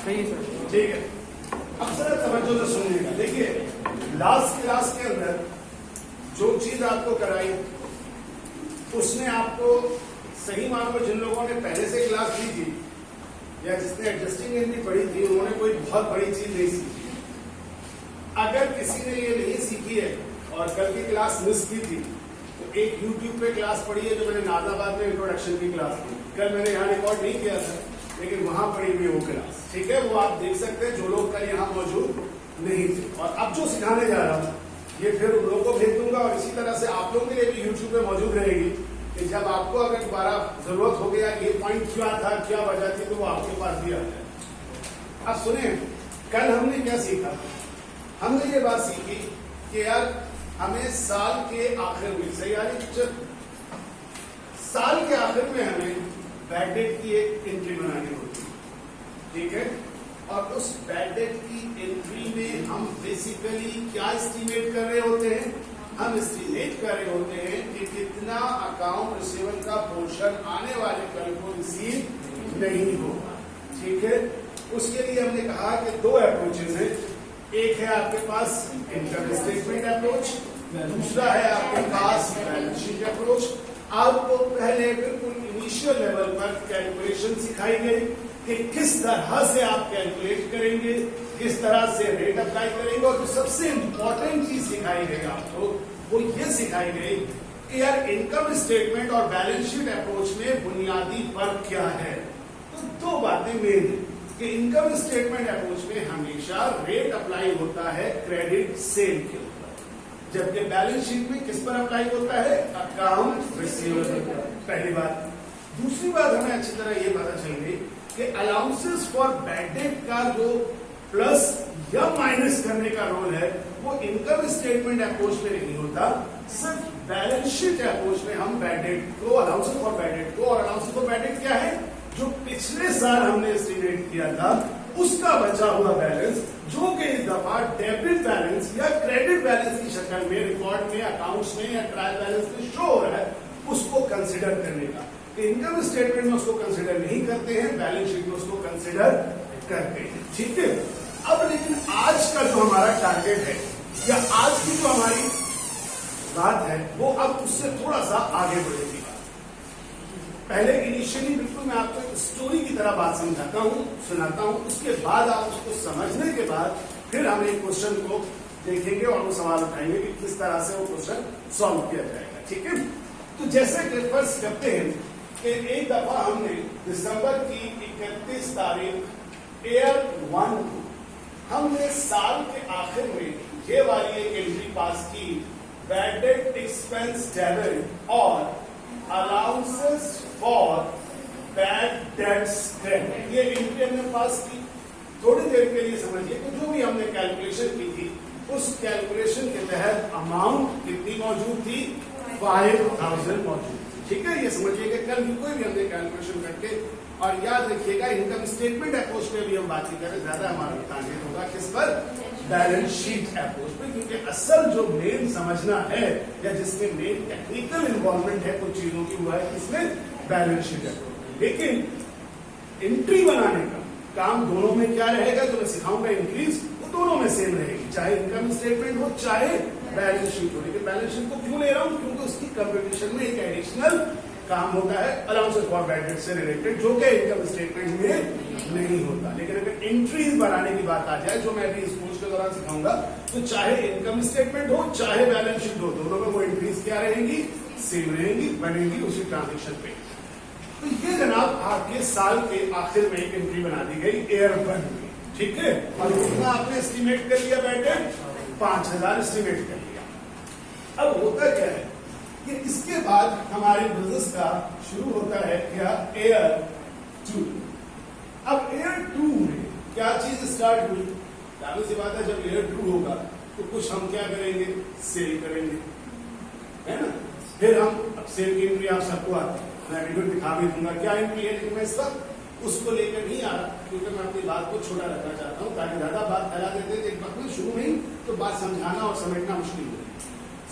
सही है सर। ठीक है, अब जरा तवज्जो से सुनिएगा। देखिए, लास्ट क्लास के अंदर जो चीज आपको कराई उसने आपको सही मानो जिन लोगों ने पहले से क्लास ली थी या जिसने एडजस्टिंग एंट्री पढ़ी थी उन्होंने कोई बहुत बड़ी चीज नहीं सीखी। अगर किसी ने ये नहीं सीखी है और कल की क्लास मिस की थी तो एक YouTube पे क्लास पढ़ी है जो मैंने नाजाबाद में इंट्रोडक्शन की क्लास की। कल मैंने यहाँ रिकॉर्ड नहीं किया था लेकिन वहां पढ़ी हुई वो क्लास, ठीक है, वो आप देख सकते हैं जो लोग कल यहाँ मौजूद नहीं थे। और अब जो सिखाने जा रहा हूँ ये फिर उन लोगों को भेज दूंगा और इसी तरह से आप लोगों के लिए भी YouTube पे मौजूद रहेगी कि जब आपको अगर दोबारा जरूरत हो गया ये पॉइंट क्या था, क्या वजह थी, तो वो आपके पास भी आ जाए। अब सुनिए, कल हमने क्या सीखा? हमने ये बात सीखी कि यार हमें साल के आखिर में, सही आ रही पिक्चर, साल के आखिर में हमें बैड डेट की एक एंट्री बनानी होती है, ठीक है। और उस बैड डेट की एंट्री में हम बेसिकली क्या एस्टिमेट कर रहे होते हैं? हम एस्टिमेट कर रहे होते हैं कि कितना अकाउंट रिसीवर का पोर्शन आने वाले कल को रिसीव नहीं होगा, ठीक है। उसके लिए हमने कहा कि दो अप्रोचेस हैं। एक है आपके पास इनकम स्टेटमेंट अप्रोच, दूसरा है आपके पास बैलेंस शीट अप्रोच। आपको पहले बिल्कुल इनिशियल लेवल पर कैलकुलेशन सिखाई गई कि किस तरह से आप कैलकुलेट करेंगे, किस तरह से रेट अप्लाई करेंगे, और जो सबसे इंपॉर्टेंट चीज सिखाई गई आपको वो ये सिखाई गई कि यार इनकम स्टेटमेंट और बैलेंस शीट अप्रोच में बुनियादी फर्क क्या है। तो दो बातें मेन है कि इनकम स्टेटमेंट अप्रोच में हमेशा रेट अप्लाई होता है क्रेडिट सेल के ऊपर, जबकि बैलेंस शीट में किस पर अप्लाई होता है? Account receivable. पहली बात। दूसरी बात हमें अच्छी तरह ये पता चल गई कि अलाउंसेस फॉर बैड डेट का जो प्लस या माइनस करने का रोल है वो इनकम स्टेटमेंट अप्रोच में नहीं होता, सिर्फ बैलेंस शीट अप्रोच में हम बैड डेट को, अलाउंसेस फॉर बैड डेट को, और अलाउंसेस फॉर बैड डेट क्या है? जो पिछले साल हमने एस्टिमेट किया था उसका बचा हुआ बैलेंस, जो कि इस दफा डेबिट बैलेंस या क्रेडिट बैलेंस की शक्ल में रिकॉर्ड में, अकाउंट्स में या ट्रायल बैलेंस में शो हो रहा है, उसको कंसिडर करने का। इनकम स्टेटमेंट में उसको कंसिडर नहीं करते हैं, बैलेंस शीट में उसको कंसिडर करते हैं, ठीक है। अब लेकिन आज का जो हमारा टारगेट है या आज की जो हमारी बात है वो अब उससे थोड़ा सा आगे बढ़ेगी। पहले इनिशियली बिल्कुल मैं आपको एक स्टोरी की तरह बात समझाता हूँ, सुनाता हूँ, उसके बाद आप उसको समझने के बाद फिर हम एक क्वेश्चन को देखेंगे और वो सवाल उठाएंगे कि किस तरह से वो क्वेश्चन सॉल्व किया जाएगा, ठीक है। तो जैसे कि फर्स्ट करते हैं कि एक दफा हमने दिसंबर की 31 तारीख एयर 1 को हमने साल के आखिर में ये वाली एक एंट्री पास की, बैड डेट एक्सपेंस डेबिट और allowances for bad dates credit, ये एंट्री हमने पास की। थोड़ी देर के लिए समझिए कि जो भी हमने कैलकुलेशन की थी उस कैलकुलेशन के तहत अमाउंट कितनी मौजूद थी? 5000 मौजूद, ठीक है। ये समझिए कि कल भी कोई भी हमने कैलकुलेशन करके, और याद रखिएगा इनकम स्टेटमेंट अप्रोच में भी हम बात करें ज्यादा हमारा टारगेट होगा किस पर? बैलेंस शीट अप्रोच पे, क्योंकि असल जो मेन समझना है या जिसमें मेन टेक्निकल इन्वॉल्वमेंट है कुछ चीजों की हुआ है इसमें बैलेंस शीट अप्रोच। लेकिन एंट्री बनाने का काम दोनों में क्या रहेगा जो मैं सिखाऊंगा इंक्रीज, वो दोनों में सेम रहेगी, चाहे इनकम स्टेटमेंट हो चाहे बैलेंस शीट हो। लेकिन बैलेंस शीट को क्यों ले रहा हूं? क्योंकि उसकी कंप्यूटेशन में एक एडिशनल काम होता है अलाउंसेस फॉर बैड डेट से रिलेटेड, जो कि इनकम स्टेटमेंट में नहीं होता। लेकिन अगर एंट्रीज बनाने की बात आ जाए, जो मैं अभी इस कोर्स के दौरान सिखाऊंगा, तो चाहे इनकम स्टेटमेंट हो चाहे बैलेंस शीट हो, दोनों में वो एंट्रीज क्या रहेंगी? सेम रहेंगी, बनेंगी उसी ट्रांजेक्शन पे। तो ये जनाब आपके साल के आखिर में एक एंट्री बना दी गई एयर 1 में, ठीक है। और कितना आपने एस्टिमेट कर लिया? बैड डेट 5000 एस्टिमेट कर लिया। अब होता क्या है कि इसके बाद हमारे बिजनेस का शुरू होता है क्या? एयर 2। अब एयर 2 में क्या चीज स्टार्ट हुई? जाहिर सी बात है जब एयर 2 होगा तो कुछ हम क्या करेंगे? सेल करेंगे, है ना। फिर हम, अब सेल की एंट्री आप सबको आती है, मैं वीडियो दिखा भी दूंगा क्या एंट्री है, लेकिन मैं इस वक्त उसको लेकर नहीं आ रहा क्योंकि मैं अपनी बात को छोटा रखना चाहता हूँ, ताकि ज्यादा बात फैला देते थे एक वक्त में शुरू में ही तो बात समझाना और समझना मुश्किल हो।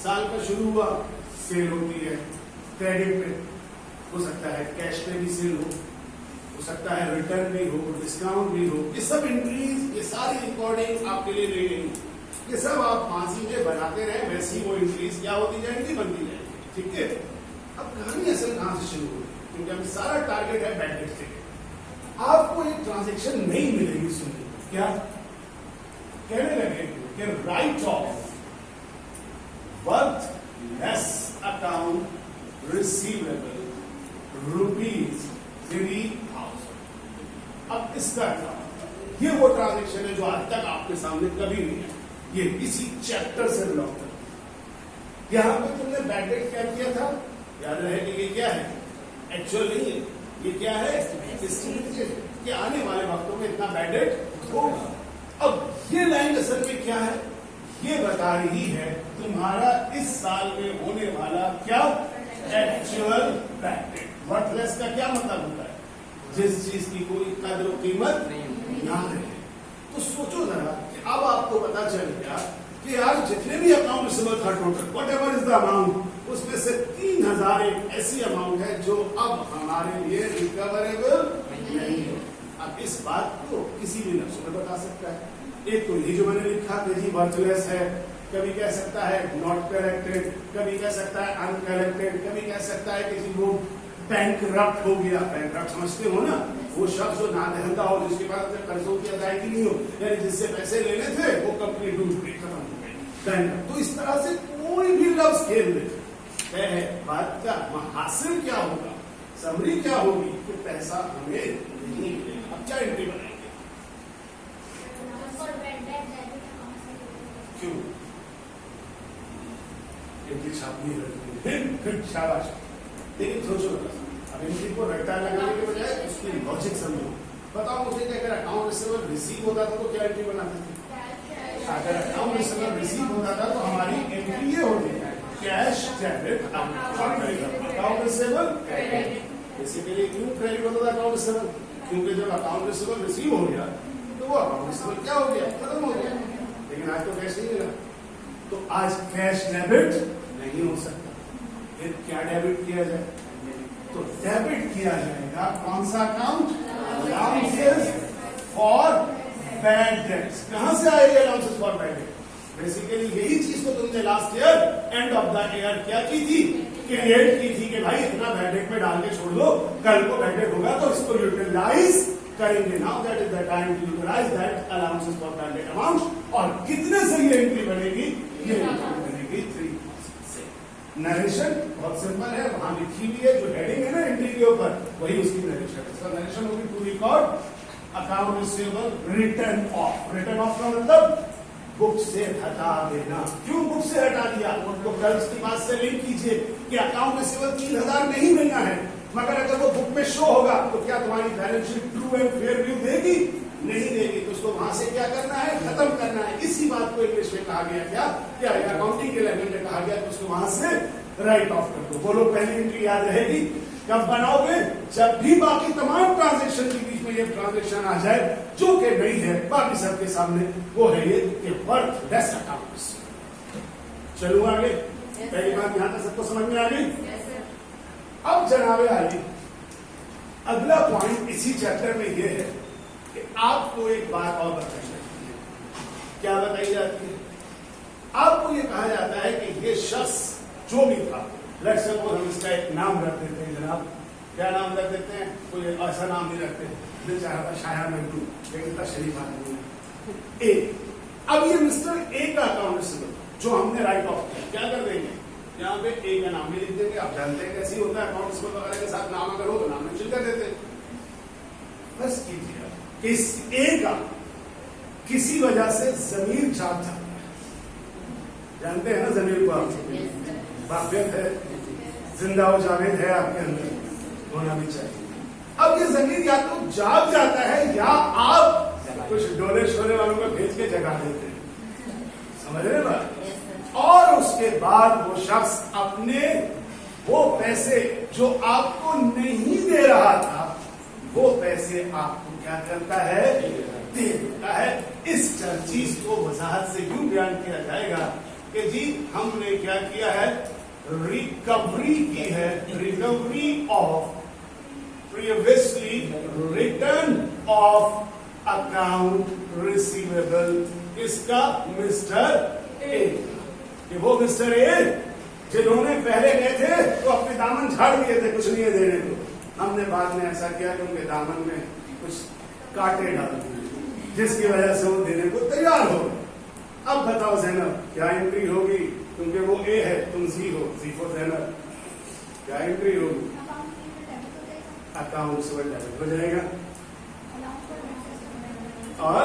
साल का शुरू हुआ, सेल होती है, क्रेडिट पे हो सकता है, कैश पे भी सेल हो हो सकता है रिटर्न भी हो, डिस्काउंट भी हो, ये सब एंट्रीज, ये सारी रिकॉर्डिंग आपके लिए ले गई, ये सब आप फांसी में बनाते रहे, वैसी वो एंट्रीज क्या होती जाएंगी, बनती जाएंगी। ठीक है, अब कहानी असल कहां से शुरू हुई, क्योंकि अभी सारा टारगेट है बैड डेट से। आपको एक ट्रांजेक्शन नहीं मिलेगी, सुनिए क्या कहने लगे कि right of worth less account receivable ₹3,000। अब इसका क्या, ये वो ट्रांजेक्शन है जो आज तक आपके सामने कभी नहीं है, ये इसी चैप्टर से ब्लॉक कर। यहां पे तुमने बैड डेट क्या किया था, याद रहे कि ये क्या है, एक्चुअल नहीं है, ये क्या है, एस्टिमेटेड कि आने वाले वक्तों में इतना बैड डेट होगा। अब ये लाइन असल में क्या है, ये बता रही है तुम्हारा इस साल में होने वाला क्या एक्चुअल बैड डेट। वर्थलेस का क्या मतलब होता है, जिस चीज की कोई कदर और कीमत ना रहे। तो सोचो जरा कि अब आपको पता चल गया कि यार जितने भी अकाउंट रिसीवेबल था total what ever is the amount, उसमें से 3,000 एक ऐसी अमाउंट है जो अब हमारे लिए रिकवरेबल नहीं है। अब इस बात को किसी भी लफ्ज में बता सकता है। एक तो ये जो मैंने लिखा कि जी वर्थलेस है, कभी कह सकता है नॉट कलेक्टेड, कभी कह सकता है अनकलेक्टेड, कभी कह सकता है कि जी वो बैंकरप्ट हो गया। बैंकरप्ट समझते हो ना, वो शख्स जो नादहंदा हो, जिसके पास कर्जों की अदायगी नहीं हो, यानी जिससे पैसे लेने थे वो कंपनी डूब गई, खत्म हो गई, बैंकरप्ट। तो इस तरह से कोई भी लफ्ज खेल ले है, बात का हासिल क्या होगा, समरी क्या होगी कि पैसा हमें नहीं मिलेगा। अब क्या एंट्री बनाएंगे, क्यों एंट्री छापनी है, शाबाश। लेकिन सोचो अब एंट्री को रट्टा लगाने के बजाय उसकी लॉजिक समझो। बताओ मुझे कि अगर अकाउंट रिसीवेबल रिसीव होता था तो क्या एंट्री बनाते थे, अगर अकाउंट रिसीवेबल रिसीव होता था तो हमारी एंट्री ये होती है cash debit account receivable credit. Basically क्यों क्रेडिट होता था अकाउंट रिसीवेबल, क्योंकि जब अकाउंट रिसीवेबल रिसीव हो गया तो वो अकाउंट रिसीवेबल क्या हो गया, खत्म हो गया। लेकिन आज तो कैश नहीं मिला, तो आज कैश डेबिट नहीं हो सकता। फिर क्या डेबिट किया जाए, तो डेबिट किया जाएगा कौन सा account, allowances for bad dates. कहां से आएगी allowances for bad date, basically यही चीज तो तुमने last year end of the year क्या की थी, क्रिएट की थी कि भाई इतना बैड डेट में डाल के छोड़ दो, कल को बैड डेट होगा तो इसको यूटिलाइज करेंगे। Now that is the time to utilise that allowances for bad debt amount. और कितने से ये एंट्री बनेगी, ये एंट्री बनेगी 3 से। नरेशन बहुत सिंपल है, वहां लिखी हुई है जो हेडिंग है ना एंट्री के ऊपर, वही उसकी नरेशन है। इसका नरेशन होगी to record account receivable written off. Written off का मतलब बुक से हटा देना। क्यों बुक से हटा दिया, तो कल इसकी बात से लिंक कीजिए कि अकाउंट रिसीवेबल 3,000 नहीं मिलना है, मगर अगर वो बुक में शो होगा तो क्या तुम्हारी balance sheet true and fair view देगी, नहीं देगी। तो उसको वहां से क्या करना है, खत्म करना है। इसी बात को इंग्लिश में कहा गया क्या अकाउंटिंग के लैंग्वेज में कहा गया कि उसको वहां से राइट ऑफ कर दो। बोलो पहली एंट्री याद रहेगी, कब बनाओगे, जब भी बाकी तमाम ट्रांजेक्शन के बीच में ये ट्रांजेक्शन आ जाए जो कि नहीं है बाकी सबके सामने, वो है ये कि वर्थलेस अकाउंट्स। चलो आगे, पहली बात यहां तक सबको समझ में आ गई। अब जनाबे आइए, अगला पॉइंट इसी चैप्टर में ये है कि आपको एक बात और बताई जाती है। क्या बताई जाती है, आपको ये कहा जाता है कि ये शख्स जो भी था, लेट्स सपोज हम इसका एक नाम रख देते हैं जनाब, क्या नाम रख देते हैं, कोई ऐसा नाम नहीं रखते, दिल चाह रहा था शायर मंटू, लेकिन इतना शरीफ आदमी है, ए। अब ये मिस्टर ए का अकाउंट रिसीवेबल जो हमने राइट ऑफ किया, क्या कर देंगे, यहाँ पे ए का नाम भी लिख देंगे। आप जानते हैं कैसे होता है अकाउंट रिसीवेबल वगैरह के साथ, नाम अगर हो तो नाम मेंशन कर देते हैं। बस कीजिए कि इस ए का किसी वजह से जमीर जाग जाता है, जानते हैं ना जमीर को आप, वाक़ियत है, जिंदा हो जावेद है आपके अंदर, होना भी चाहिए। अब ये जमीर या तो जाग जाता है या आप कुछ डोले शोले वालों को भेज के जगा देते हैं, समझ रहे बात। और उसके बाद वो शख्स अपने वो पैसे जो आपको नहीं दे रहा था, वो पैसे आपको क्या करता है, दे देता है। इस चीज को वजाहत से यूं बयान किया जाएगा कि जी हमने क्या किया है, रिकवरी की है, recovery of previously written of account receivable. इसका मिस्टर ए, कि वो मिस्टर ए जिन्होंने पहले गए थे तो अपने दामन झाड़ दिए थे कुछ नहीं है देने को। हमने बाद में ऐसा किया कि उनके दामन में कुछ कांटे डाल दिए जिसकी वजह से वो देने को तैयार हो। अब बताओ ज़ैनब क्या एंट्री होगी, क्योंकि वो ए है तुम जी हो, जी फॉर ज़ैनब, क्या एंट्री होगी? अकाउंट से डेबिट हो जाएगा और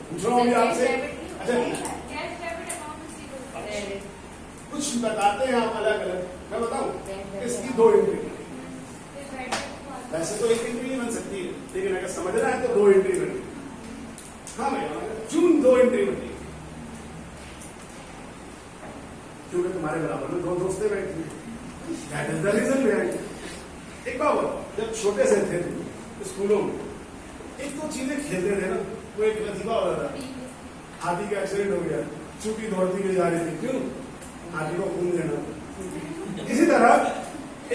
पूछ रहा हूँ अभी आपसे। अच्छा कुछ बताते हैं आप अलग अलग, मैं बताऊं इसकी दो एंट्री। वैसे तो एक एंट्री नहीं बन सकती है, लेकिन अगर समझना है तो दो एंट्री बनेगी। हाँ भैया चुन दो एंट्री बनेगी, क्योंकि तुम्हारे बराबर में दो दोस्तें बैठी हैं। That is the reason behind. एक बार जब छोटे से थे स्कूलों में एक दो चीजें खेलते थे ना, वो एक लतीफा हो रहा था, हाथी का एक्सीडेंट हो गया, चूंकि दौड़ती हुई जा रही थी, क्यों? हाथी को खून देना। इसी तरह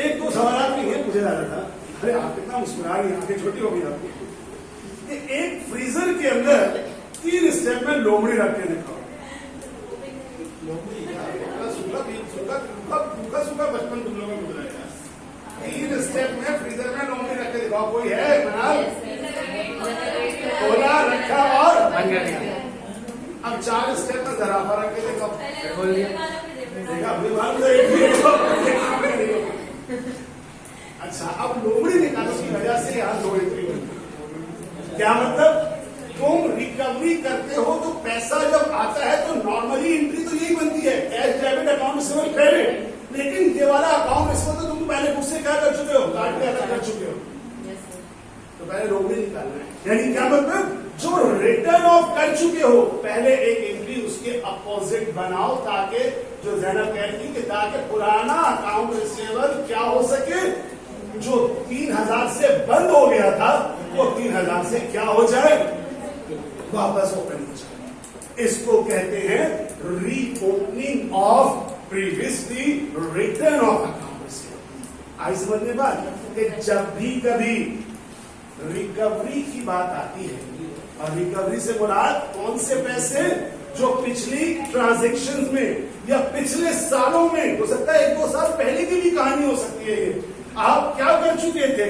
एक दो सवाल भी है पूछा जाता था, अरे आप कितना मुस्कुरा रही हैं, आंखें छोटी हो गई आपकी। एक फ्रीजर के अंदर 3 स्टेप में लोमड़ी रख के दिखाओ। सूखा बचपन तुम लोगों को बुलाएगा। 3 स्टेप में फ्रीजर में लोमड़ी रख के दिखाओ, कोई है मनाल? खोला रखा और अब 4 स्टेप में जराफा रख के दिखाओ। अच्छा अब लोमड़ी निकालो की वजह से यहाँ दो एंट्री बनी। क्या मतलब? तुम रिकवरी करते हो तो पैसा जब आता है तो नॉर्मली एंट्री तो यही बनती है, cash debit account receivable credit. लेकिन ये वाला अकाउंट रिसीवेबल तो तुम पहले मुझसे क्या कर चुके हो, कार्ड पे अलग कर चुके हो, तो पहले लोमड़ी निकालना है। यानी क्या मतलब? जो रिटर्न ऑफ कर चुके हो पहले एक एंट्री उसके अपोजिट बनाओ, ताकि जो ज़ैनब कहती कि ताकि पुराना अकाउंट रिसीवेबल क्या हो सके, जो 3000 से बंद हो गया था वो 3000 से क्या हो जाए, वापस ओपन हो जाए। इसको कहते हैं reopening of previously return of account receivable. आई समझने बात कि जब भी कभी रिकवरी की बात आती है, और रिकवरी से मुराद कौन से पैसे, जो पिछली ट्रांजैक्शंस में या पिछले सालों में, हो सकता है 1-2 साल पहले की भी कहानी हो सकती है, ये आप क्या कर चुके थे,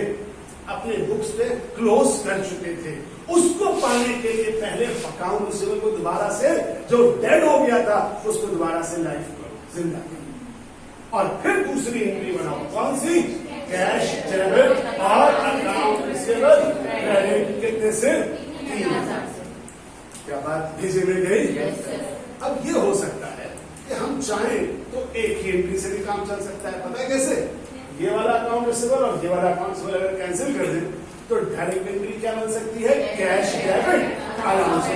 अपने बुक्स पे क्लोज कर चुके थे, उसको पाने के लिए पहले अकाउंट रिसीवेबल को दोबारा से, जो डेड हो गया था उसको दोबारा से लाइफ करो, जिंदा करो, और फिर दूसरी एंट्री बनाओ। कौन सी? कैश डेबिट और अकाउंट रिसीवेबल क्रेडिट। कितने से? 3000। क्या बात भेजे में गई? अब ये हो सकता है कि हम चाहें तो एक ही एंट्री से भी काम चल सकता है। पता है कैसे? ये वाला अकाउंट रिसीवेबल और ये वाला अकाउंट रिसीवेबल अगर कैंसिल कर दें तो डायरेक्ट एंट्री क्या बन सकती है? Cash debit allowance.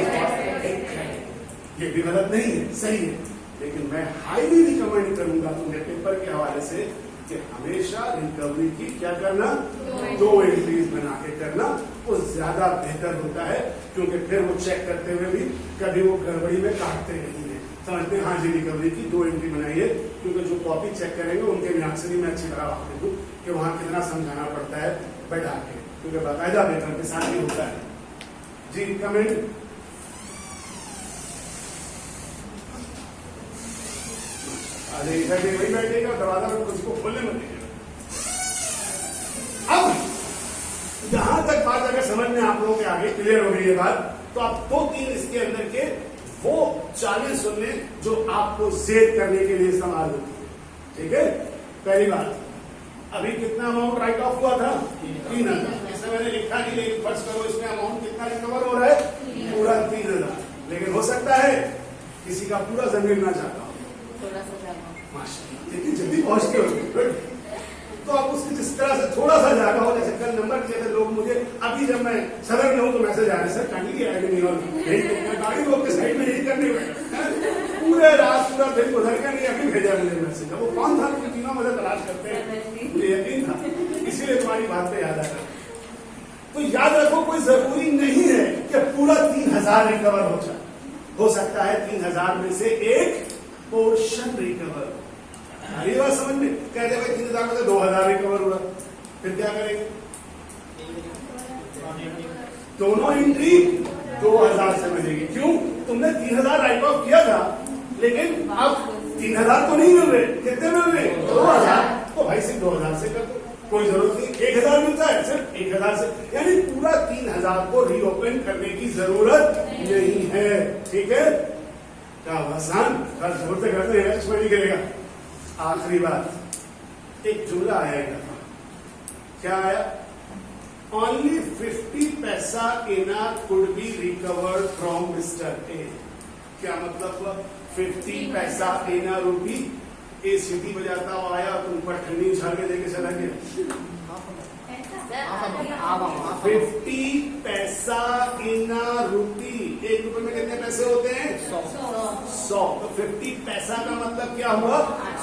ये भी गलत नहीं है, सही है, लेकिन मैं हाईली रिकमेंड करूंगा तुम्हें पेपर के हवाले से कि हमेशा रिकवरी की क्या करना, 2 एंट्रीज बना के करना, वो ज्यादा बेहतर होता है, क्योंकि फिर वो चेक करते हुए भी कभी वो गड़बड़ी में काटते नहीं है, समझते हैं हाँ जी रिकवरी की 2 एंट्री बनाइए, क्योंकि जो कॉपी चेक करेंगे उनके भी आंसर ही मैं अच्छी तरह आपको दूं कि वहां कितना समझाना पड़ता है बैठा के, क्योंकि बाकायदा पेपर के साथ ही होता है। जी कमेंट। अरे इधर भी वही बैठेगा, दरवाजा में उसको खोलने मत दीजिएगा। अब यहां तक बात अगर समझ में आप लोगों के आगे क्लियर हो गई ये बात, तो आप 2-3 इसके अंदर के वो 40 सुनने जो आपको जेद करने के लिए इस्तेमाल होती है। ठीक है, पहली बात, अभी कितना अमाउंट राइट ऑफ हुआ था? 3000। इसमें मैंने लिखा नहीं, लेकिन फर्ज करो इसमें अमाउंट कितना रिकवर हो रहा है? पूरा 3000। लेकिन हो सकता है किसी का पूरा जमीन ना जाता हो, लेकिन जल्दी पहुंचते हो तो आप उसकी जिस तरह से थोड़ा सा जागा हो, जैसे कल नंबर दिए थे लोग मुझे, अभी जब मैं सदर में हूं तो मैसेज आ रहे सर कांडी आया नहीं, और गाड़ी लोग के साइड में यही करने पूरे रात पूरा दिन गुजर के नहीं, अभी भेजा मुझे मैसेज। वो कौन था क्योंकि तीनों मुझे तलाश करते हैं, मुझे यकीन था, इसीलिए तुम्हारी बात पे याद आया। तो याद रखो कोई जरूरी नहीं है कि पूरा 3000 रिकवर हो जाए, हो सकता है 3000 में से एक पोर्शन रिकवर, ये बात समझ में कहते भाई 3000 में से 2000 रिकवर हुआ, फिर क्या करेंगे? दोनों एंट्री 2000 से मिलेगी। क्यों? तुमने 3000 राइट ऑफ किया था, लेकिन अब 3000 तो नहीं मिल रहे, कितने मिल रहे? 2000। तो भाई सिर्फ 2000 से कर दो, कोई जरूरत नहीं 1000 मिलता है, सिर्फ 1000 से, यानी पूरा 3000 को रीओपन करने की जरूरत नहीं है। ठीक है, क्या आसान, कल जोर से करते हैं, इसमें नहीं करेगा। आखिरी बात, एक जुमला आया एक दफा, क्या आया? Only 50 पैसा INR could be recovered from Mr. A। क्या मतलब हुआ? 50 पैसा INR रूपी ए सीटी बजाता हुआ आया, तुम पर ठंडी उछाल के देके चला गया। 50 पैसा INR रूपी, 1 रुपए में कितने पैसे होते हैं? 100। तो 50 पैसा का मतलब क्या हुआ?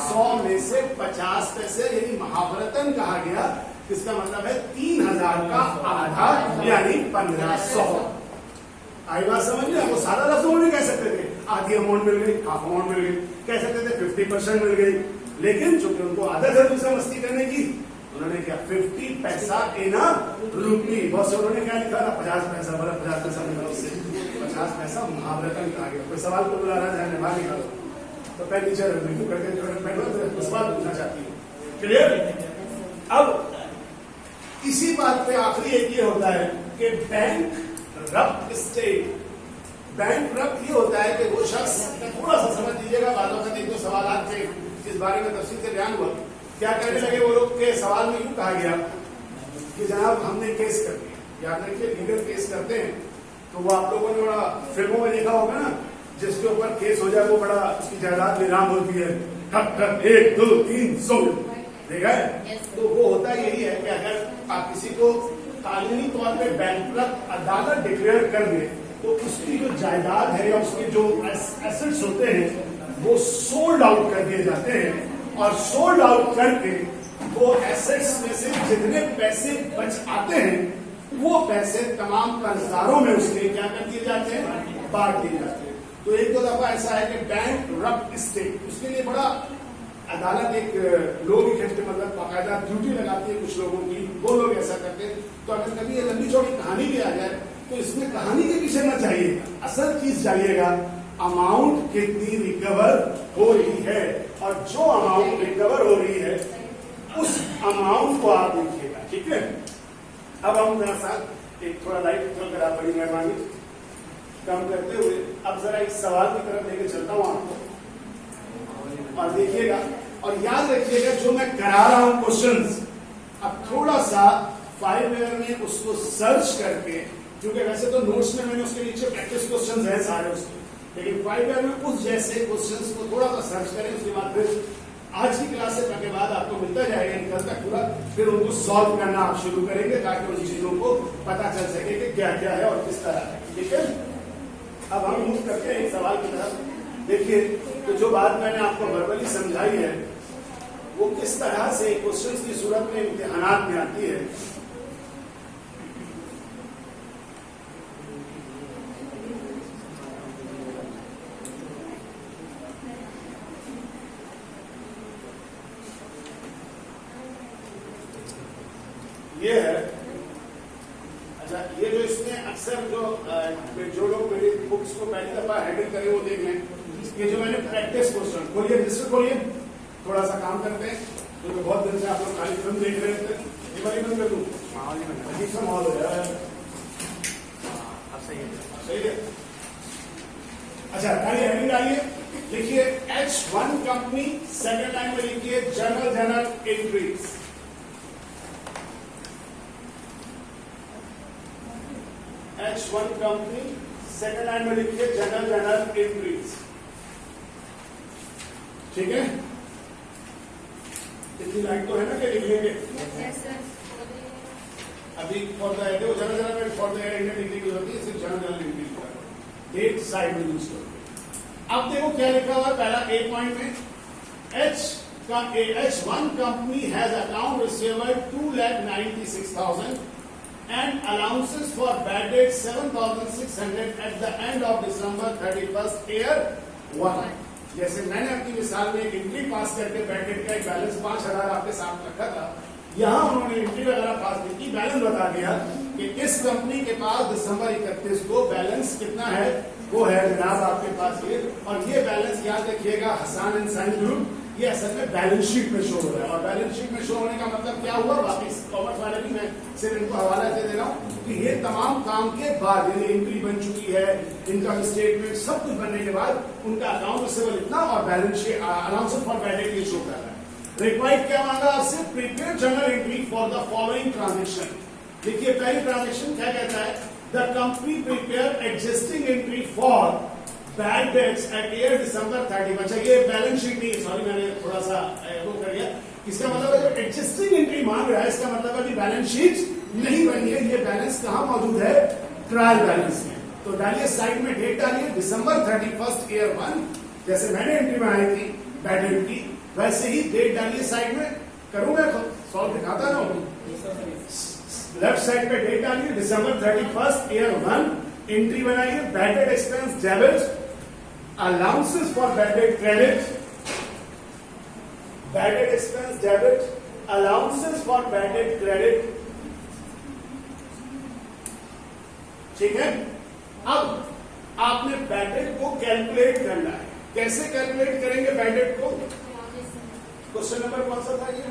100 में से 50 पैसे, यानी महाभारतन कहा गया, इसका मतलब है 3000 का आधा, यानी 1500। आई बात समझ में? वो सारा लफ्ज नहीं कह सकते थे, आधी अमाउंट मिल गई, हाफ अमाउंट मिल गई, कह सकते थे 50% मिल गई, लेकिन चूंकि उनको आदत है दूसरा मस्ती करने की, उन्होंने क्या 50 पैसा INR रूपी, बहुत से उन्होंने क्या लिखा था? 50 पैसा, बोला 50 पैसा निकालो, उससे 50 पैसा महाभारतन कहा गया। कोई सवाल को बुला रहा है, बाहर निकालो, तो पैर नीचे रख दो करके उस बात पूछना चाहती हूँ। क्लियर? अब इसी बात पे आखिरी एक ये होता है कि बैंक रप्ट स्टेट, बैंक रप्ट ये होता है कि वो शख्स, थोड़ा सा समझ लीजिएगा, बातों का एक दो सवाल थे इस बारे में तफसील से ध्यान हुआ, क्या कहने लगे वो लोग के सवाल में यूं कहा गया कि जनाब हमने केस कर दिया, याद रखिए लीगल केस करते हैं तो वो आप लोगों ने बड़ा फिल्मों में देखा होगा ना, जिसके ऊपर केस हो जाए वो बड़ा उसकी जायदाद नीलाम होती है, ठक ठक 1 2 3 100, देखा है? तो वो होता यही है कि अगर आप किसी को कानूनी तौर पे बैंकरप्ट अदालत डिक्लेयर कर दे तो उसकी जो जायदाद है या उसके जो एसेट्स होते हैं वो सोल्ड आउट कर दिए जाते हैं, और सोल्ड आउट करके वो एसेट्स में से जितने पैसे बच आते हैं वो पैसे तमाम कर्जदारों में उसके क्या कर दिए जाते हैं? बांट दिए जाते हैं। तो एक दो दफा ऐसा है कि बैंक रप्ट स्टेट, उसके लिए बड़ा अदालत एक लोग इकट्ठे, मतलब बाकायदा ड्यूटी लगाती है कुछ लोगों की, वो लोग ऐसा करते हैं। तो अगर कभी ये लंबी चौड़ी कहानी भी आ जाए तो इसमें कहानी के पीछे मत जाइएगा, असल चीज जाइएगा अमाउंट कितनी रिकवर हो रही है, और जो अमाउंट रिकवर हो रही है उस अमाउंट को आप लिखिएगा। ठीक है, अब हम मेरा साथ एक थोड़ा लाइट कर आप, बड़ी मेहरबानी कम करते हुए अब जरा इस सवाल की तरफ लेके चलता हूं आपको, और देखिएगा और याद रखिएगा जो मैं करा रहा हूं क्वेश्चंस, अब थोड़ा सा फाइलवेयर में उसको सर्च करके, क्योंकि वैसे तो नोट्स में मैंने उसके नीचे प्रैक्टिस क्वेश्चंस हैं सारे उसके, लेकिन फाइलवेयर में उस जैसे क्वेश्चंस को थोड़ा सा सर्च करें, उसके बाद फिर आज की क्लास से के बाद आपको मिलता जाएगा कल तक पूरा, फिर उनको सॉल्व करना आप शुरू करेंगे ताकि उन चीजों को पता चल सके कि क्या क्या है और किस तरह है। ठीक है, अब हम मूव करते हैं एक सवाल की तरफ। देखिए, तो जो बात मैंने आपको वर्बली समझाई है वो किस तरह से क्वेश्चंस की सूरत में इम्तिहानात में आती है। ये है, अच्छा ये जो इसमें अक्सर जो लोग मेरी बुक्स को पहली दफा हैंडल करें वो देख लें, ये जो मैंने प्रैक्टिस क्वेश्चन, खोलिए रजिस्टर खोलिए, थोड़ा सा काम करते हैं, क्योंकि बहुत दिन से आप लोग खाली फिल्म देख रहे थे, ये वाली बंद कर दूं, अजीब सा माहौल हो जाए, सही है। अच्छा खाली हेडिंग आइए, लिखिए H1 कंपनी, सेकंड लाइन में लिखिए general entries. H1 company, second line में लिखिए जनरल एंट्रीज। ठीक है, इतनी लाइन तो है ना कि लिख लेंगे? अभी for the general for the Indian लिखने की जरूरत है, सिर्फ जनरल एंट्रीज का डेट साइड में यूज करोगे। अब देखो क्या लिखा हुआ है, पहला ए पॉइंट में H1 company has account receivable 2,96,000 and allowances for bad debt 7,600 at the end of December 31st year 1. जैसे मैंने अपनी मिसाल में एक एंट्री पास करके बैड डेट का एक बैलेंस 5,000 आपके साथ रखा था, यहाँ उन्होंने एंट्री वगैरह पास की, बैलेंस बता दिया कि इस कंपनी के पास दिसंबर 31 को बैलेंस कितना है, वो है जनाब आपके पास ये, और ये बैलेंस याद रखिएगा हसन एंड सन ग्रुप, ये असल में बैलेंस शीट में शो हो रहा है। और बैलेंस शीट में शो होने का मतलब क्या हुआ, बाकी कॉमर्स वाले भी मैं सिर्फ इनको हवाला दे दे रहा हूँ कि ये तमाम काम के बाद, यानी एंट्री बन चुकी है, इनकम स्टेटमेंट सब कुछ बनने के बाद उनका अकाउंट रिसीवेबल इतना और balance sheet allowance for bad debt ये शो कर रहा है। रिक्वायर्ड क्या मांगा आपसे, prepare journal entry for the following transaction. देखिए पहली ट्रांजेक्शन क्या कहता है, the company prepare existing entry for bad debts at year December 31। अच्छा ये बैलेंस शीट नहीं, सॉरी मैंने थोड़ा सा वो कर दिया, इसका मतलब है जो एग्जिस्टिंग एंट्री मांग रहा है इसका मतलब है कि बैलेंस शीट नहीं बनी है, ये बैलेंस कहां मौजूद है, ट्रायल बैलेंस में। तो डालिए साइड में डेट डालिए December 31 ईयर 1, जैसे मैंने एंट्री बनाई थी बैड डेट की, वैसे ही डेट डालिए साइड में, करूंगा तो सॉल्व दिखाता ना हूं। लेफ्ट साइड पे डेट डालिए December 31 ईयर 1, एंट्री बनाइए bad debt expense debit, allowances for bad date credit, bad debt expense debit, allowances for bad date credit, ठीक है। अब आपने बैड डेट को कैलकुलेट करना है, कैसे कैलकुलेट करेंगे बैड डेट को, क्वेश्चन नंबर कौन सा था ये,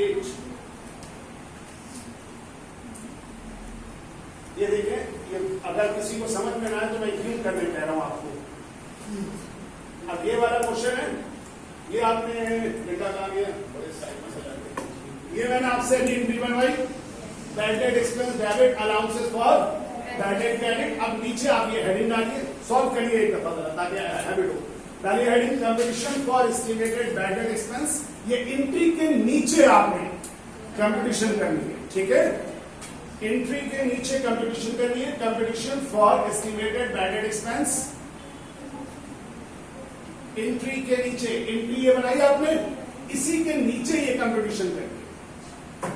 8। ये देखें, ये अगर किसी को समझ में ना आए तो मैं यूं करने कह रहा हूं आपको। अब ये वाला क्वेश्चन है, ये आपने बेटा कहा गया, बड़े साइड में चला गया, ये मैंने आपसे एंट्री बनवाई, bad debt expense debit, allowances for bad date credit. अब नीचे आप ये हेडिंग डालिए, सॉल्व करिए एक दफा जरा ताकि हैबिट हो। डालिए heading competition for estimated bad debt expense, ये एंट्री के नीचे आपने कंपटीशन करनी है, ठीक है। एंट्री के नीचे कंपटीशन करनी है, competition for estimated bad debt expense, entry के नीचे, एंट्री ये बनाई आपने, इसी के नीचे ये कंपटीशन करनी है,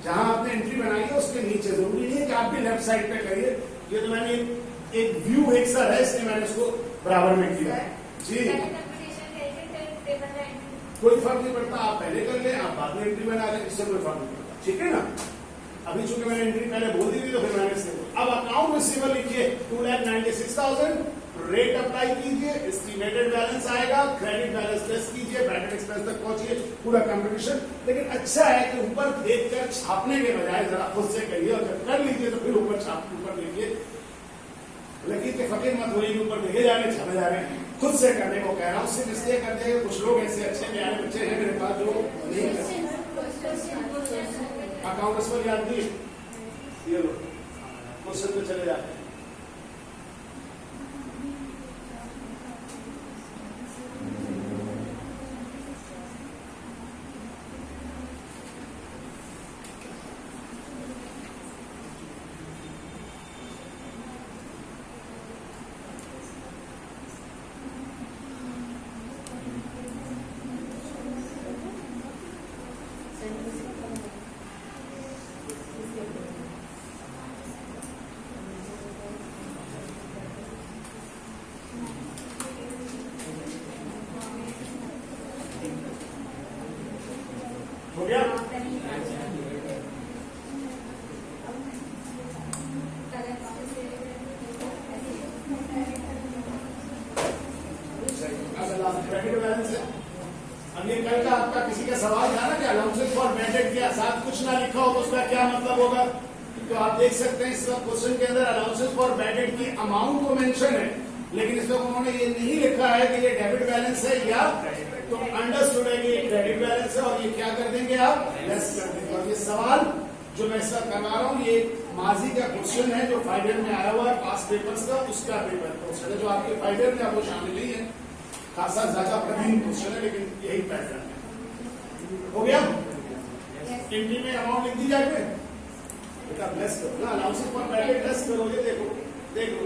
जहां आपने एंट्री बनाई है उसके नीचे। जरूरी नहीं है कि आप भी लेफ्ट साइड पे करिए, ये तो मैंने एक व्यू एक सा है इसलिए मैंने उसको बराबर में किया जी। कोई फर्क नहीं पड़ता, आप पहले कर लें, आप बाद में एंट्री बना लें, इससे कोई फर्क नहीं पड़ता, ठीक है ना। अभी चूंकि मैंने एंट्री पहले बोल दी थी तो फिर मैंने इससे अब अकाउंट रिसीवेबल लिखिए 2,96,000, रेट अप्लाई कीजिए, एस्टिमेटेड बैलेंस आएगा, क्रेडिट बैलेंस लेस कीजिए, बैड डेट एक्सपेंस तक पहुंचिए, पूरा कंपटीशन। लेकिन अच्छा है कि ऊपर देखकर छापने के बजाय जरा खुद से करिए, और जब कर लीजिए तो फिर ऊपर देखिए, लकीर के फकीर मत होइए, ऊपर देखे जा रहे छपे जा रहे हैं, खुद से करने को कह रहा हूँ। सिर्फ इसलिए करते हैं कुछ लोग ऐसे अच्छे प्यारे बच्चे हैं मेरे पास जो नहीं करते। अकाउंट्स पर याद दिए, ये लो क्वेश्चन पे चले जाते हैं। हो गया, क्रेडिट बैलेंस है। अब ये कल का आपका किसी का सवाल था ना कि अलाउंसेस फॉर बैड डेट के साथ कुछ ना लिखा हो तो उसका क्या मतलब होगा, तो आप देख सकते हैं इस वक्त क्वेश्चन के अंदर अलाउंसेस फॉर बैड डेट की अमाउंट को मेंशन है, लेकिन इस वक्त उन्होंने ये नहीं लिखा है कि ये डेबिट बैलेंस है या, तो अंडरस्टूड है कि ये क्रेडिट बैलेंस है और ये क्या कर देंगे आप, लेस कर देंगे। और ये सवाल जो मैं इसका करवा रहा हूँ ये माजी का क्वेश्चन है जो फाइनल में आया हुआ है पास पेपर्स का, उसका पेपर क्वेश्चन है जो आपके फाइनल में आपको शामिल नहीं है, खासा ज्यादा कठिन क्वेश्चन है लेकिन यही पैटर्न है। हो गया, एंट्री में अमाउंट लिख दी जाए बेटा, लेस करो ना, allowances for bad date less करो, ये देखो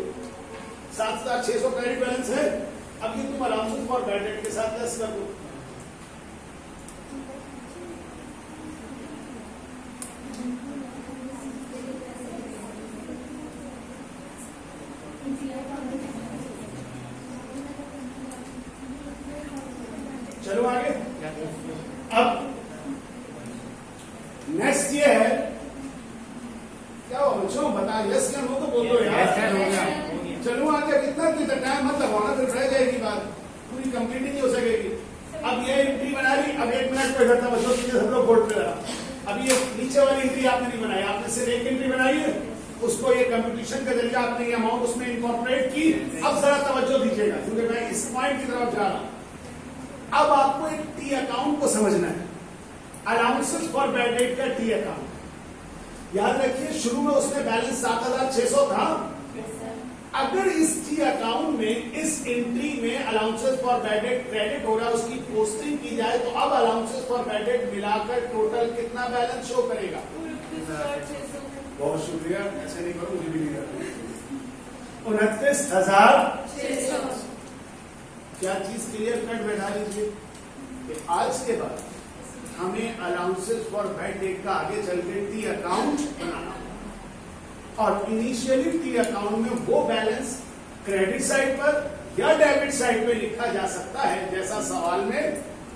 7,600 क्रेडिट बैलेंस है, अब ये तुम अलाउंसेस फॉर बैड डेट के साथ लेस कर दो। है क्या हो बच्चों, बता यस या नो तो बोलो यार। चलो आगे कितना टाइम मत लगाना, फिर रह जाएगी बात, पूरी कंप्लीट ही नहीं हो सकेगी। अब ये एंट्री बना ली, अब 1 मिनट को इधर बच्चों सब लोग बोर्ड पे लगा। अब ये नीचे वाली एंट्री आपने नहीं बनाई, आपने सिर्फ एक एंट्री बनाई है, उसको ये कंप्यूटेशन के जरिए आपने ये अमाउंट उसमें इनकॉर्पोरेट की। अब जरा तवज्जो दीजिएगा क्योंकि मैं इस पॉइंट की तरफ जा रहा हूं। अब आपको एक टी अकाउंट को समझना है, अलाउंसेस फॉर बैड डेट का टी अकाउंट। याद रखिए शुरू में उसमें बैलेंस 7,600 था। अगर इस टी अकाउंट में इस एंट्री में allowances for bad date credit हो रहा है, उसकी पोस्टिंग की जाए तो अब अलाउंसेस फॉर बैड डेट मिलाकर टोटल कितना बैलेंस शो करेगा? बहुत शुक्रिया, ऐसे नहीं करो, मुझे भी नहीं करना। 29,600। क्या चीज क्लियर कट बैठा लीजिए कि आज के बाद हमें अलाउंसेस फॉर बैड डेट का आगे चल के टी अकाउंट बनाना, और इनिशियली टी अकाउंट में वो बैलेंस क्रेडिट साइड पर या डेबिट साइड पे लिखा जा सकता है जैसा सवाल में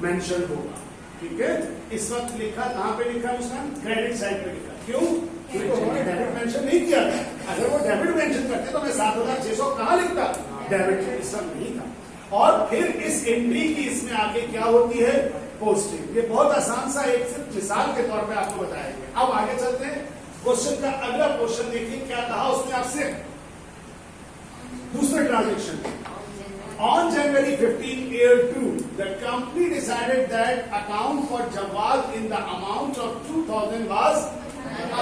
मेंशन होगा। ठीक है, इस वक्त लिखा कहां पे लिखा उसने? क्रेडिट साइड पे लिखा। क्यों? क्योंकि उन्होंने डेबिट मेंशन नहीं किया था। अगर वो डेबिट मेंशन करते तो मैं 7,600 कहां लिखता? डेबिट इस वक्त नहीं था। और फिर इस एंट्री की इसमें आगे क्या होती है? पोस्टिंग। ये बहुत आसान सा एक सिर्फ मिसाल के तौर पे आपको बताएंगे। अब आगे चलते हैं, क्वेश्चन का अगला क्वेश्चन देखिए क्या कहा उसने आपसे। दूसरे transaction, on January 15, year 2, the company decided that account for Jawad in the amount of 2,000 was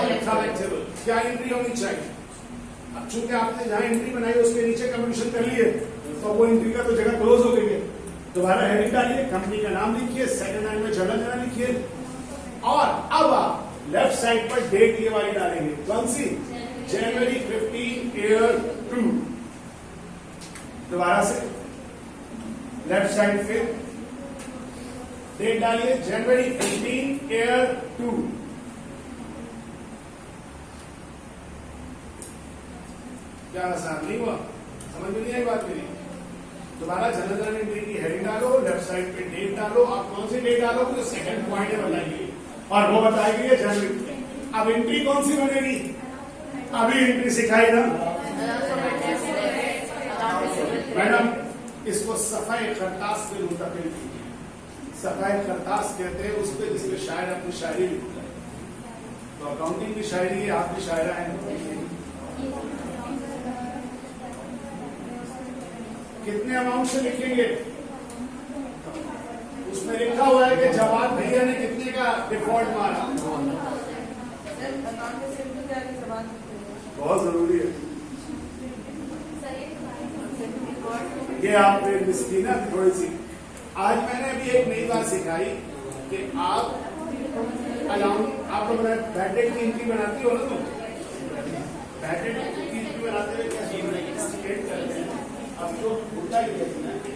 unacceptable. क्या एंट्री होनी चाहिए? अब चूंकि आपने जहां एंट्री बनाई उसके नीचे कंप्यूटेशन कर लिए तो वो एंट्री का तो जगह क्लोज हो गई है। दोबारा हेडिंग डालिए, कंपनी का नाम लिखिए, सेकंड लाइन में जर्नल नंबर लिखिए, और अब आप लेफ्ट साइड पर डेट ये वाली डालेंगे। कौन सी? January 15, year 2। दोबारा से लेफ्ट साइड पे डेट डालिए, January 15, year 2। क्या आसान नहीं हुआ? समझ में नहीं आई बात मेरी? दोबारा जनरल एंट्री की हेडिंग डालो, लेफ्ट साइड पे डेट डालो। आप कौन सी डेट डालोगे तो सेकंड पॉइंट है बताइए, और वो बताएगी है जनवरी। अब एंट्री कौन सी बनेगी? अभी एंट्री सिखाई ना मैडम, इसको सफाई खरतास पे मुंतकिल कीजिए। सफाई खरतास कहते हैं उस पर जिसमें शायर अपनी शायरी लिखता है। तो अकाउंटिंग की शायरी है, आप भी शायरा है। कितने अमाउंट से लिखेंगे? उसमें लिखा हुआ है कि जवाब भैया ने कितने का डिफॉल्ट मारा। बहुत जरूरी है ये, आपने मिस की ना थोड़ी सी। आज मैंने अभी एक नई बात सिखाई कि आप लोग बैड डेट की एंट्री बनाती हो ना, तुम बैड डेट की एंट्री बनाते हुए क्या एस्टिमेट करते हैं। अब जो होता ही है,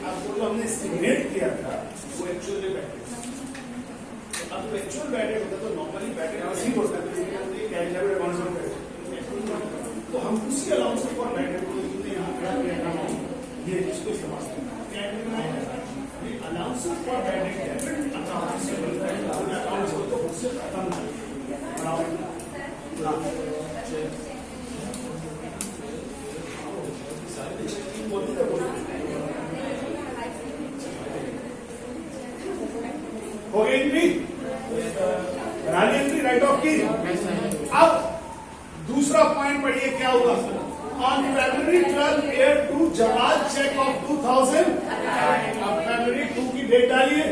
अब जो हमने एस्टिमेट किया था वो एक्चुअल में बैड डेट। अब जो एक्चुअल बैड डेट होता तो नॉर्मली बैड डेट ऐसे ही होता है, तो हम उसी अलाउंस फॉर बैड डेट को ये इसको इस्तेमाल allowance for bad date account से बनता है, अकाउंट से तो उससे खत्म हो गई एंट्री, बना ली एंट्री राइट ऑफ की। अब दूसरा पॉइंट पढ़िए क्या हुआ। On February 12, year 2, जवाब चेक ऑफ 2,000। अब February 2 की डेट डालिए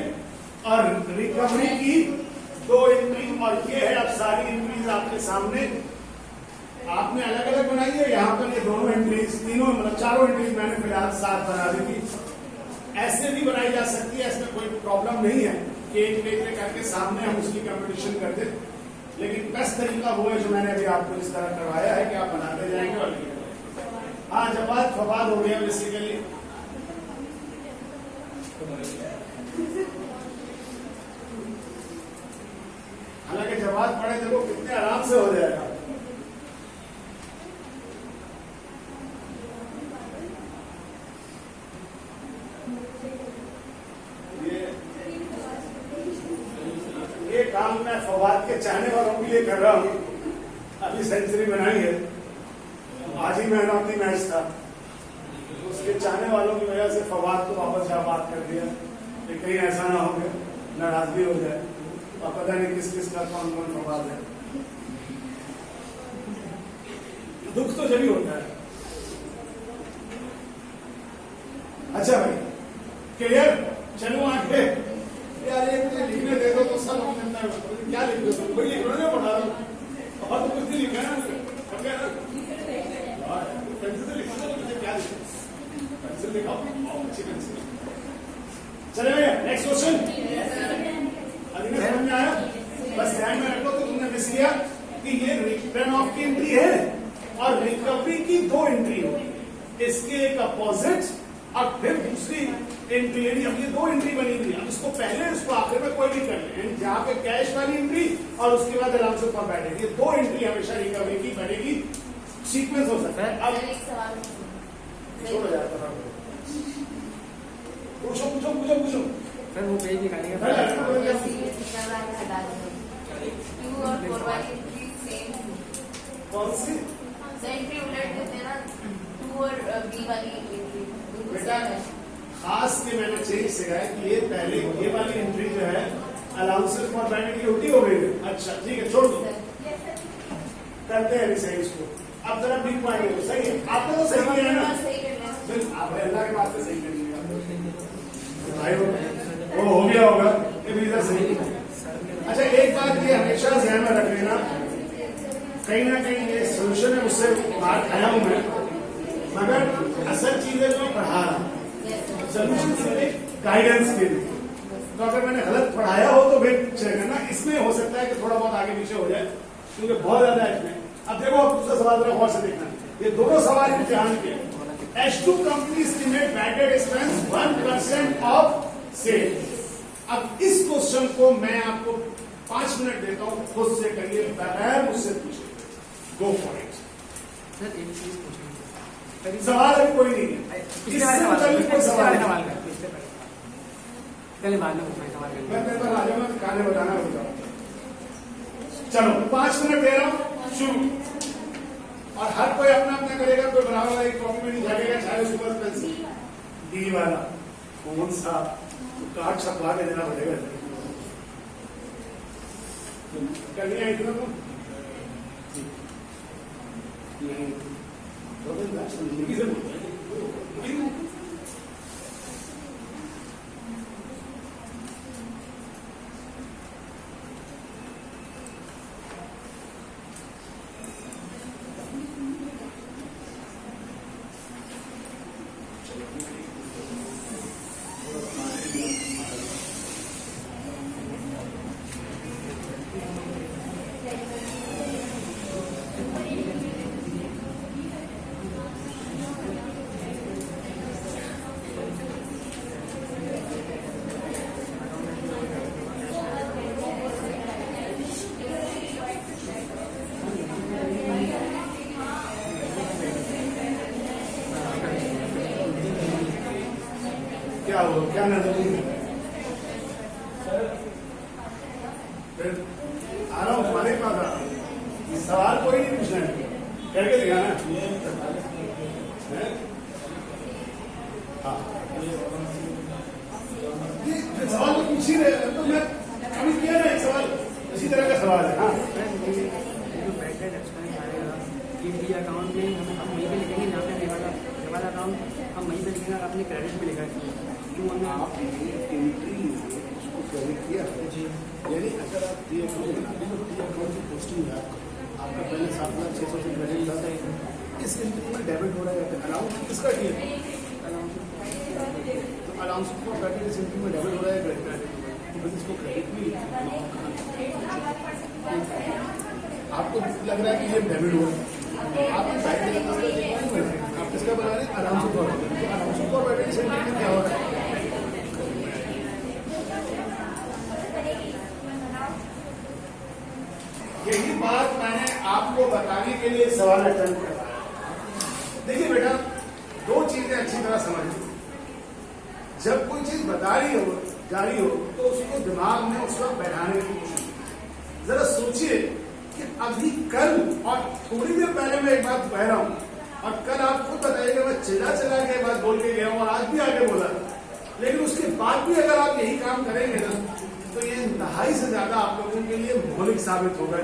और रिकवरी की 2 एंट्री, और ये है अब सारी एंट्रीज आपके सामने। आपने अलग अलग बनाई है, यहाँ पर ये दोनों एंट्रीज, तीनों मतलब चारों एंट्रीज मैंने फिलहाल साथ बना दी थी। ऐसे भी बनाई जा सकती है, इसमें कोई प्रॉब्लम नहीं है कि एक पेज में करके सामने हम उसकी कंपटीशन कर दें, लेकिन बेस्ट तरीका वो है जो मैंने अभी आपको इस तरह करवाया है कि आप बनाते जाएंगे। और हाँ, जवाब फवाद हो गया बेसिकली। हालांकि जवाब पढ़े देखो कितने आराम से हो जाएगा। ये काम मैं फवाद के चाहने वालों की लिए कर रहा हूँ, अभी सेंचुरी बनाई है, आज ही मैन ऑफ द मैच था, उसके चाहने वालों की वजह से फवाद को वापस जा बात कर दिया कि कहीं ऐसा ना हो गया नाराजगी हो जाए और पता नहीं किस किस का कौन कौन फवाद है। दुख तो जब ही होता है। अच्छा भाई क्लियर, चलो आगे। यार ये मुझे लिखने दे दो तो सब हम क्या लिख दो, कोई लिख रहा है पढ़ा रहा हूँ और तो कुछ नहीं लिखा है ना, पेंसिल से लिखा मुझे क्या लिखा, पेंसिल लिखाओ अच्छी पेंसिल। चले भैया नेक्स्ट क्वेश्चन, अभी समझ में आया? बस ध्यान में रखो तो तुमने मिस किया कि ये रिटर्न ऑफ की एंट्री है और रिकवरी की दो एंट्री होगी, इसके एक अपोजिट और फिर दूसरी एंट्री। अब ये दो एंट्री बनी हुई है, अब इसको पहले इसको आखिर में कोई भी कर ले, जहां पे कैश वाली एंट्री और उसके बाद अलाउंस फॉर बैड डेट, ये दो एंट्री हमेशा रिकवरी की बनेगी, सीक्वेंस हो सकता है। अब एक सवाल छोड़ो यार, पूछो पूछो पूछो पूछो सर वो पेज निकालेंगे हटा दो, टू और फोर वाली एंट्री सेम, कौन सी एंट्री उलट देते हैं ना, टू और बी वाली एंट्री बेटा खास के मैंने चेंज सिखाया कि ये पहले ये वाली एंट्री जो है अलाउंसेस फॉर बैड डेट की उल्टी हो गई है। अच्छा ठीक है छोड़ दो, करते हैं सही इसको। अब जरा बिग पॉइंट है, सही है आपने तो सही किया है ना, बिल्कुल आप अल्लाह के बात से सही करिएगा भाई, वो हो गया होगा ये भी इधर सही। अच्छा एक बात ये हमेशा ध्यान में रख लेना, कहीं ना कहीं ये सोल्यूशन है, उससे बात आया हूं मैं, मगर असल चीजें जो पढ़ा रहा हूं सोल्यूशन के लिए गाइडेंस के लिए, तो अगर मैंने गलत पढ़ाया हो तो फिर चेक करना, इसमें हो सकता है कि थोड़ा बहुत आगे पीछे हो जाए क्योंकि बहुत ज्यादा है इसमें। अब देखो आप दूसरा सवाल जरा गौर से देखना, ये दोनों सवाल इम्तिहान के। H2 company estimate bad debt expense 1% of sales. अब इस क्वेश्चन को मैं आपको 5 मिनट देता हूं, खुद से करिए, बगैर मुझसे पूछे, गो फॉर इट। सर एक चीज पूछेंगे, सवाल अभी कोई नहीं है, इससे मुताबिक कोई सवाल है। पहले बाद में पूछना सवाल मैं तेरे पर आ जाऊंगा, खाने बताना होगा। चलो 5 मिनट दे रहा हूं, शुरू। और हर कोई अपना अपना करेगा, कोई बराबर वाली कॉपी में नहीं जाएगा, चाहे उसके पास पेंसिल डी वाला कौन सा कार्ड छपवा के देना पड़ेगा। करनी है इतना तुम नहीं, जिंदगी से बोलते हैं। क्या हो क्या नजर फिर आ रहा हूँ तुम्हारे पास आ रहा हूँ, सवाल कोई नहीं पूछना है, करके दिखाना। हाँ ये सवाल तो पूछ ही रहे, तो मैं अभी किया ना एक सवाल इसी तरह का सवाल है। हाँ ये अकाउंट में हम वहीं पे लिखेंगे जहाँ पे वाला अकाउंट हम वहीं पे लिखेंगे, आपने क्रेडिट पे लिखा है क्यों हमने आपने एंट्री उसको क्रेडिट किया जी, यानी अगर आप डी अकाउंट बनाते हैं तो डी अकाउंट की पोस्टिंग है आपका पहले 7,600 से क्रेडिट जाता है, इस एंट्री में डेबिट हो रहा है, अलाउंस किसका किया तो अलाउंस को क्रेडिट इस एंट्री में डेबिट हो रहा है, क्रेडिट तो इसको क्रेडिट भी आपको लग रहा है कि ये डेबिट हो रहा है, आप किसका बना रहे हैं आराम से आराम से बैठे सेंटर में क्या हो रहा है। यही बात मैंने आपको बताने के लिए सवाल अटेंड करवाया। देखिए बेटा दो चीजें अच्छी तरह समझिए, जब कोई चीज बता रही हो जा रही हो तो उसको दिमाग में उस वक्त बैठाने की कोशिश, जरा सोचिए कि अभी कल और थोड़ी देर पहले मैं एक बात कह रहा हूं, और कल आप खुद बताइएगा मैं चिल्ला चिल्ला के बात बोल के गया हूं और आज भी आगे बोला, लेकिन उसके बाद भी अगर आप यही काम करेंगे ना तो ये इंतहाई से ज्यादा आप लोगों के लिए मौलिक साबित होगा।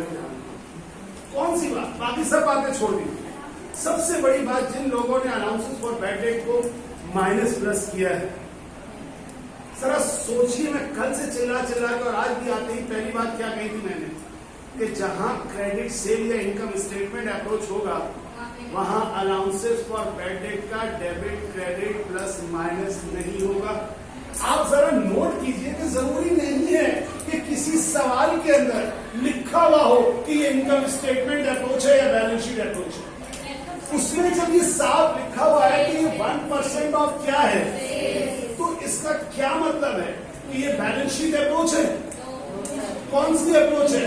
कौन सी बात, बाकी सब बातें छोड़ दी। सबसे बड़ी बात, जिन लोगों ने अलाउंसेस फॉर बैड डेट को माइनस प्लस किया है, जरा सोचिए, मैं कल से चिल्ला चिल्ला के और आज भी आते ही पहली बात क्या कही थी मैंने, कि जहां क्रेडिट सेल या इनकम स्टेटमेंट अप्रोच होगा वहां अलाउंसेस फॉर बैड डेट का डेबिट क्रेडिट प्लस माइनस नहीं होगा। आप जरा नोट कीजिए कि जरूरी नहीं है कि किसी सवाल के अंदर लिखा हुआ हो कि ये इनकम स्टेटमेंट अप्रोच है या बैलेंस शीट अप्रोच है। उसमें जब ये साफ लिखा हुआ है कि ये 1% ऑफ क्या है, तो इसका क्या मतलब है कि ये बैलेंस शीट अप्रोच है? कौन सी अप्रोच है?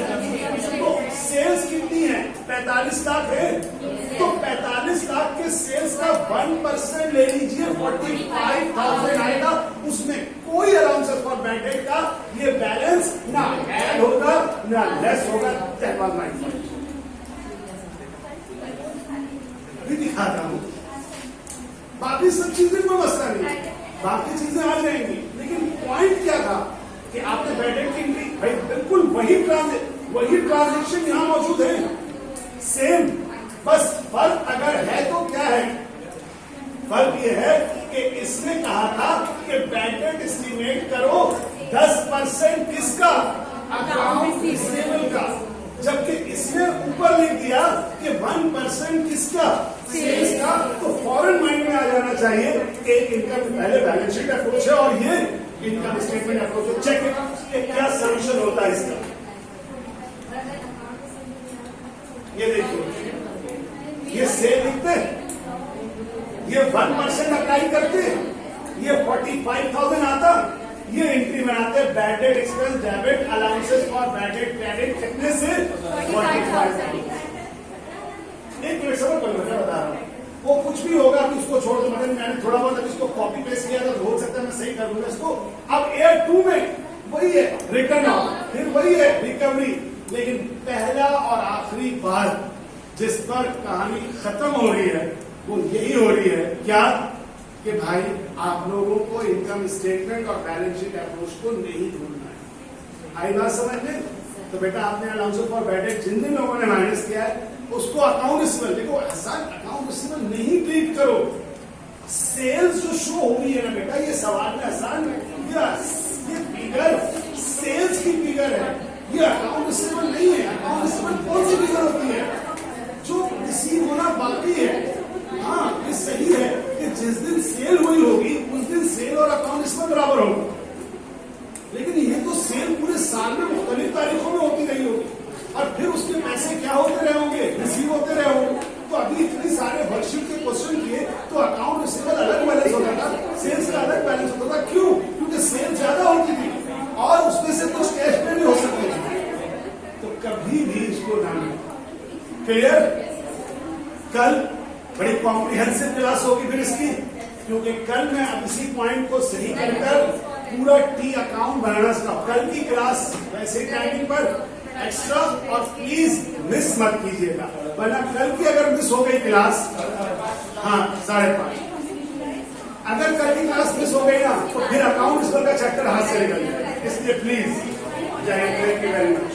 तो सेल्स कितनी है? 45 लाख है, तो 45 लाख के सेल्स का 1% ले लीजिए, 45,000 आएगा। उसमें कोई अलाउंसेस फॉर बैड डेट का ये बैलेंस ना ऐड होगा ना लेस होगा। भी दिखाता हूं, बाकी सब चीजें कोई मसला नहीं, बाकी चीजें आ जाएंगी, लेकिन पॉइंट क्या था कि आपने बैड डेट की एंट्री, भाई बिल्कुल वही ट्रांजेक्शन यहां मौजूद है, सेम, बस फर्क अगर है तो क्या है? फर्क ये है कि इसने कहा था कि बैड डेट एस्टिमेट करो 10% किसका? अकाउंट रिसीवेबल का, जबकि इसने ऊपर लिख दिया कि 1% किसका? सेल्स का। तो फॉरन माइंड में आ जाना चाहिए कि एक इनकम पहले बैलेंस शीट अप्रोच है और ये इनकम स्टेटमेंट अप्रोच है। चेक इट, क्या सोल्यूशन होता है इसका। ये देखिए, ये सेल लिखते, ये 1% अप्लाई करते, ये 45,000 आता, ये एंट्री बनाते bad debt expense debit allowances for bad date credit कितने से? 45,000। एक मिनट समझ मैं बता रहा हूँ, वो कुछ भी होगा अभी उसको छोड़ दो, मतलब मैंने थोड़ा बहुत अभी इसको कॉपी पेस्ट किया था, हो सकता है मैं सही कर दूंगा इसको। अब एयर 2 में वही है रिटर्न ऑफ, फिर वही है रिकवरी, लेकिन पहला और आखिरी बार जिस पर कहानी खत्म हो रही है वो यही हो रही है, क्या? कि भाई आप लोगों को इनकम स्टेटमेंट और बैलेंस शीट अप्रोच को नहीं भूलना है। आई बात समझ में? तो बेटा आपने अलाउंसेस फॉर बैड डेट जिन जिन लोगों ने माइनस किया है उसको अकाउंट रिसीवेबल, देखो ऐसा अकाउंट रिसीवेबल नहीं ट्रीट करो। सेल्स जो शो हो रही है ना बेटा, ये सवाल में आसान है, ये फिगर सेल्स की फिगर है, ये अकाउंट रिसीवेबल नहीं है। अकाउंट रिसीवेबल कौन सी फिगर होती है? जो रिसीव होना बाकी है। हाँ, ये सही है कि जिस दिन सेल हुई होगी उस दिन सेल और अकाउंट इसमें बराबर होगा, लेकिन ये तो सेल पूरे साल में मुख्तलिफ तारीखों में होती रही होगी और फिर उसके पैसे क्या होते रहे होंगे? रिसीव होते रहे होंगे। तो अभी इतने सारे वर्कशीट के क्वेश्चन किए तो अकाउंट रिसीवेबल अलग बैलेंस होता था, सेल्स का अलग बैलेंस होता था। क्यों? क्योंकि सेल ज्यादा होती थी और उसमें से कुछ कैश में भी हो सकते थे। तो कभी भी इसको ना, क्लियर? कल बड़ी कॉम्प्रिहेंसिव क्लास होगी फिर इसकी, क्योंकि कल मैं अब इसी पॉइंट को सही कर पूरा टी अकाउंट बनाना सिखाऊं। कल की क्लास वैसे टाइमिंग पर एक्स्ट्रा, और प्लीज मिस मत कीजिएगा, वरना कल की अगर मिस हो गई क्लास, हाँ 5:30, अगर कल की क्लास मिस हो गई ना तो फिर अकाउंट रिसीवेबल का चैप्टर हाथ से निकल जाएगा। इसलिए please, thank you very much.